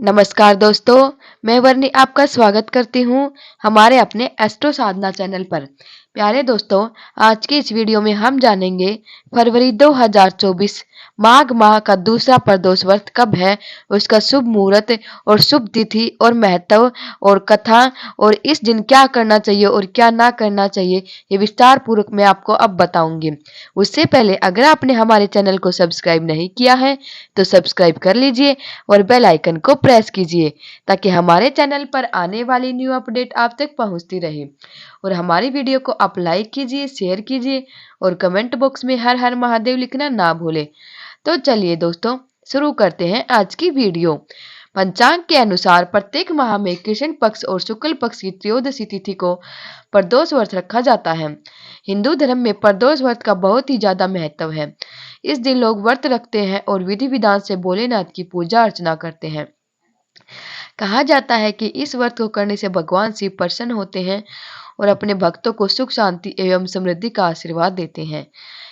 नमस्कार दोस्तों, मैं वर्णी आपका स्वागत करती हूँ हमारे अपने एस्ट्रो साधना चैनल पर। प्यारे दोस्तों, आज की इस वीडियो में हम जानेंगे फरवरी 2024 माघ माह का दूसरा प्रदोष व्रत कब है, उसका शुभ मुहूर्त और शुभ तिथि और महत्व और कथा और इस दिन क्या करना चाहिए और क्या ना करना चाहिए, ये विस्तार पूर्वक मैं आपको अब बताऊंगी। उससे पहले अगर आपने हमारे चैनल को सब्सक्राइब नहीं किया है तो सब्सक्राइब कर लीजिए और बेल आइकन को प्रेस कीजिए ताकि हमारे चैनल पर आने वाली न्यू अपडेट आप तक पहुंचती रहे। और हमारी वीडियो को आप लाइक कीजिए, शेयर कीजिए और कमेंट बॉक्स में हर हर महादेव लिखना ना भूलें। तो चलिए दोस्तों, शुरू करते हैं आज की वीडियो। पंचांग के अनुसार प्रत्येक माह में कृष्ण पक्ष और शुक्ल पक्ष की त्रयोदशी तिथि को प्रदोष व्रत रखा जाता है। हिंदू धर्म में प्रदोष व्रत का बहुत ही ज्यादा महत्व है। इस दिन लोग व्रत रखते हैं और विधि विधान से भोलेनाथ की पूजा अर्चना करते हैं। कहा जाता है कि इस व्रत को करने से भगवान शिव प्रसन्न होते हैं और अपने भक्तों को सुख शांति एवं समृद्धि का आशीर्वाद देते हैं।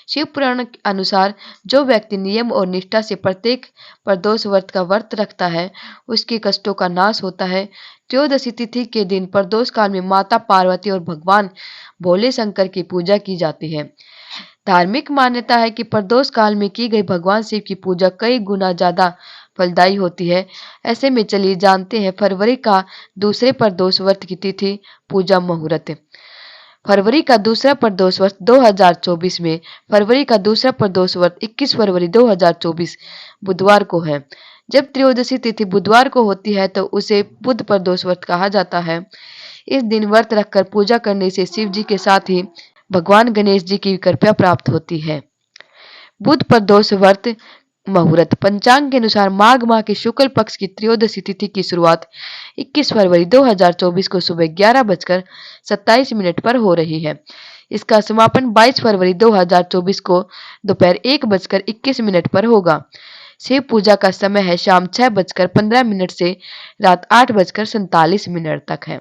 शिव पुराण के अनुसार जो व्यक्ति नियम और निष्ठा से प्रत्येक प्रदोष व्रत का व्रत रखता है, उसके कष्टों का नाश होता है। त्रयोदशी तिथि के दिन प्रदोष काल में माता पार्वती और भगवान भोले शंकर की पूजा की जाती है। धार्मिक मान्यता है कि प्रदोष काल में की गई भगवान शिव की पूजा कई गुना ज्यादा फलदायी होती है। ऐसे में चलिए जानते हैं फरवरी का दूसरे प्रदोष व्रत की तिथि, पूजा मुहूर्त। फरवरी का दूसरा प्रदोष व्रत 2024 में फरवरी का दूसरा प्रदोष व्रत 21 फरवरी 2024 बुधवार को है। जब त्रयोदशी तिथि बुधवार को होती है तो उसे बुध प्रदोष व्रत कहा जाता है। इस दिन व्रत रखकर पूजा करने से शिव जी के साथ ही भगवान गणेश जी की कृपा प्राप्त होती है। बुध प्रदोष व्रत मुहूर्त। पंचांग के अनुसार माघ माह के शुक्ल पक्ष की त्रयोदशी तिथि की शुरुआत 21 फरवरी 2024 को सुबह 11:27 पर हो रही है। इसका समापन 22 फरवरी 2024 को दोपहर 1:21 पर होगा। शिव पूजा का समय है शाम 6:15 से रात 8:47 तक है।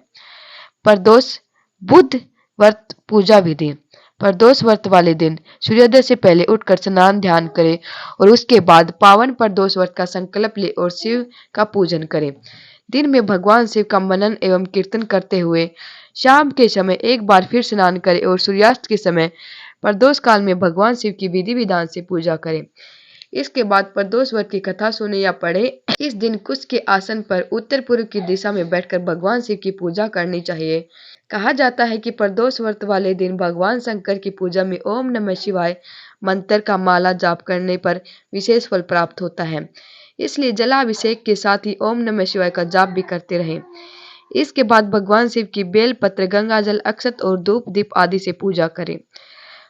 प्रदोष बुध व्रत पूजा विधि। प्रदोष व्रत वाले दिन सूर्योदय से पहले उठकर स्नान ध्यान करें और उसके बाद पावन प्रदोष व्रत का संकल्प ले और शिव का पूजन करें। दिन में भगवान शिव का मनन एवं कीर्तन करते हुए शाम के समय एक बार फिर स्नान करें और सूर्यास्त के समय प्रदोष काल में भगवान शिव की विधि विधान से पूजा करें। इसके बाद प्रदोष व्रत की कथा सुने या पढ़े। इस दिन कुश के आसन पर उत्तर पूर्व की दिशा में बैठकर भगवान शिव की पूजा करनी चाहिए। कहा जाता है कि प्रदोष व्रत वाले दिन भगवान शंकर की पूजा में ओम नमः शिवाय मंत्र का माला जाप करने पर विशेष फल प्राप्त होता है। इसलिए जलाभिषेक के साथ ही ओम नमः शिवाय का जाप भी करते रहें। इसके बाद भगवान शिव की बेल पत्र, गंगा जल, अक्षत और धूप दीप आदि से पूजा करें।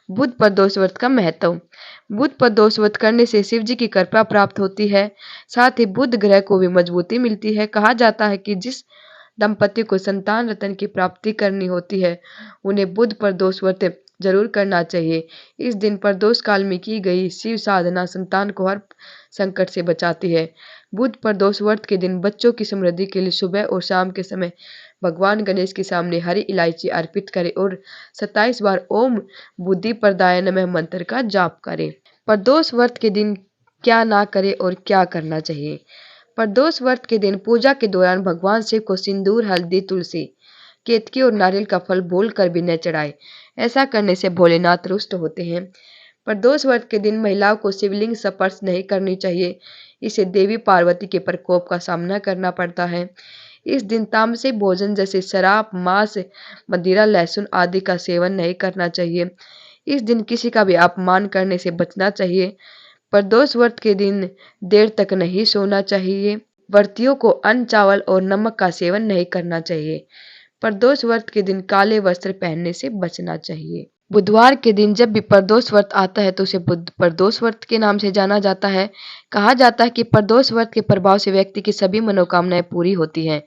बुध प्रदोष व्रत का महत्व। बुध प्रदोष व्रत करने से शिव जी की कृपा प्राप्त होती है, साथ ही बुध ग्रह को भी मजबूती मिलती है। कहा जाता है कि जिस दंपति को संतान रत्न की प्राप्ति करनी होती है, उन्हें बुध प्रदोष व्रत जरूर करना चाहिए। इस दिन प्रदोष काल में की गई शिव साधना संतान को हर संकट से बचाती है। बुध प्रदोष व्रत के दिन बच्चों की समृद्धि के लिए सुबह और शाम के समय भगवान गणेश के सामने हरी इलायची अर्पित करें और 27 बार ओम बुद्धि प्रदाय नमः मंत्र का जाप करें। प्रदोष व्रत के दिन क्या ना करें और क्या करना चाहिए। प्रदोष व्रत के दिन पूजा के दौरान भगवान शिव को सिंदूर, हल्दी, तुलसी, केतकी और नारियल का फल बोलकर भी न चढ़ाए। ऐसा करने से भोलेनाथ रुष्ट होते हैं। प्रदोष व्रत के दिन महिलाओं को शिवलिंग स्पर्श नहीं करनी चाहिए, इसे देवी पार्वती के प्रकोप का सामना करना पड़ता है। इस दिन तामसिक भोजन जैसे शराब, मांस, मदिरा, लहसुन आदि का सेवन नहीं करना चाहिए। इस दिन किसी का भी अपमान करने से बचना चाहिए। प्रदोष व्रत के दिन देर तक नहीं सोना चाहिए। व्रतियों को अन्न, चावल और नमक का सेवन नहीं करना चाहिए। प्रदोष व्रत के दिन काले वस्त्र पहनने से बचना चाहिए। बुधवार के दिन जब भी प्रदोष व्रत आता है तो उसे बुध प्रदोष व्रत के नाम से जाना जाता है। कहा जाता है कि प्रदोष व्रत के प्रभाव से व्यक्ति की सभी मनोकामनाएं पूरी होती हैं,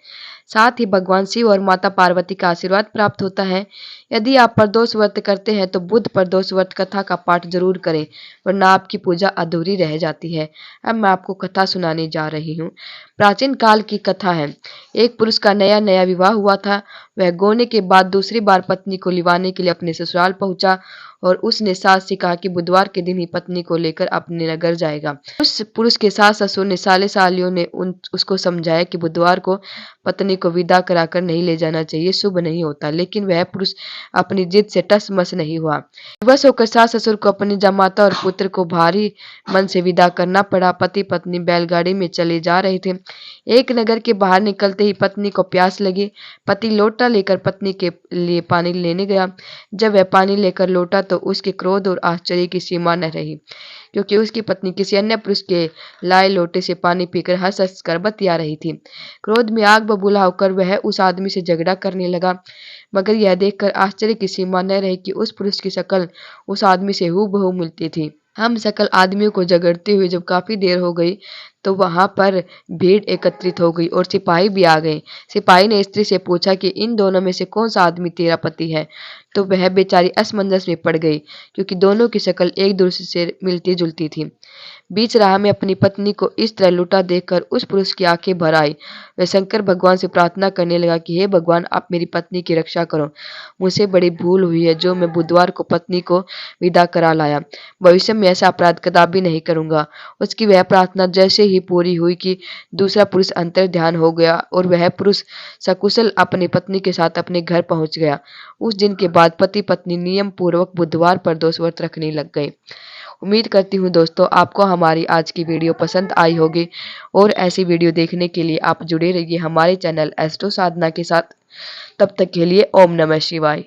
साथ ही भगवान शिव और माता पार्वती का आशीर्वाद प्राप्त होता है। यदि आप प्रदोष व्रत करते हैं तो बुध प्रदोष व्रत कथा का पाठ जरूर करें, वरना आपकी पूजा अधूरी रह जाती है। अब मैं आपको कथा सुनाने जा रही हूँ। प्राचीन काल की कथा है। एक पुरुष का नया नया विवाह हुआ था। वह गोने के बाद दूसरी बार पत्नी को लिवाने के लिए अपने ससुराल पहुंचा और उसने सास से कहा कि बुधवार के दिन ही पत्नी को लेकर अपने नगर जाएगा। उस पुरुष के सास ससुर ने साले सालियों ने उसको समझाया कि बुधवार को पत्नी को विदा कराकर नहीं ले जाना चाहिए, शुभ नहीं होता, लेकिन वह पुरुष अपनी जिद से टस मस नहीं हुआ। विवश होकर सास ससुर को अपनी जमाता और पुत्र को भारी मन से विदा करना पड़ा। पति पत्नी बैलगाड़ी में चले जा रहे थे। एक नगर के बाहर निकलते ही पत्नी को प्यास लगी। पति लोटा लेकर पत्नी के लिए पानी लेने गया। जब वह पानी लेकर लौटा तो उसके क्रोध और आश्चर्य की सीमा न रही, क्योंकि उसकी पत्नी किसी अन्य पुरुष के लाए लोटे से पानी पीकर हंस हंस कर बतिया रही थी। क्रोध में आग बबूला होकर वह उस आदमी से झगड़ा करने लगा, मगर यह देखकर आश्चर्य की सीमा न रही कि उस पुरुष की शक्ल उस आदमी से हूबहू मिलती थी। हम सकल आदमियों को झगड़ते हुए जब काफी देर हो गई तो वहां पर भीड़ एकत्रित हो गई और सिपाही भी आ गए। सिपाही ने स्त्री से पूछा कि इन दोनों में से कौन सा आदमी तेरा पति है, तो वह बेचारी असमंजस में पड़ गई, क्योंकि दोनों की शक्ल एक दूसरे से मिलती जुलती थी। बीच राह में अपनी पत्नी को इस तरह लुटा देखकर उस पुरुष की आंखें भर आई। वह शंकर भगवान से प्रार्थना करने लगा कि हे भगवान, आप मेरी पत्नी की रक्षा करो। मुझसे बड़ी भूल हुई है जो मैं बुधवार को पत्नी को विदा करा लाया। भविष्य में ऐसा अपराध कदापि नहीं करूंगा। उसकी वह प्रार्थना जैसे ही पूरी हुई कि दूसरा पुरुष अंतर ध्यान हो गया और वह पुरुष सकुशल अपनी पत्नी के साथ अपने घर पहुंच गया। उस दिन के बाद पति पत्नी नियम पूर्वक बुधवार पर दोष व्रत रखने लग गए। उम्मीद करती हूँ दोस्तों आपको हमारी आज की वीडियो पसंद आई होगी, और ऐसी वीडियो देखने के लिए आप जुड़े रहिए हमारे चैनल एस्ट्रो साधना के साथ। तब तक के लिए ओम नमः शिवाय।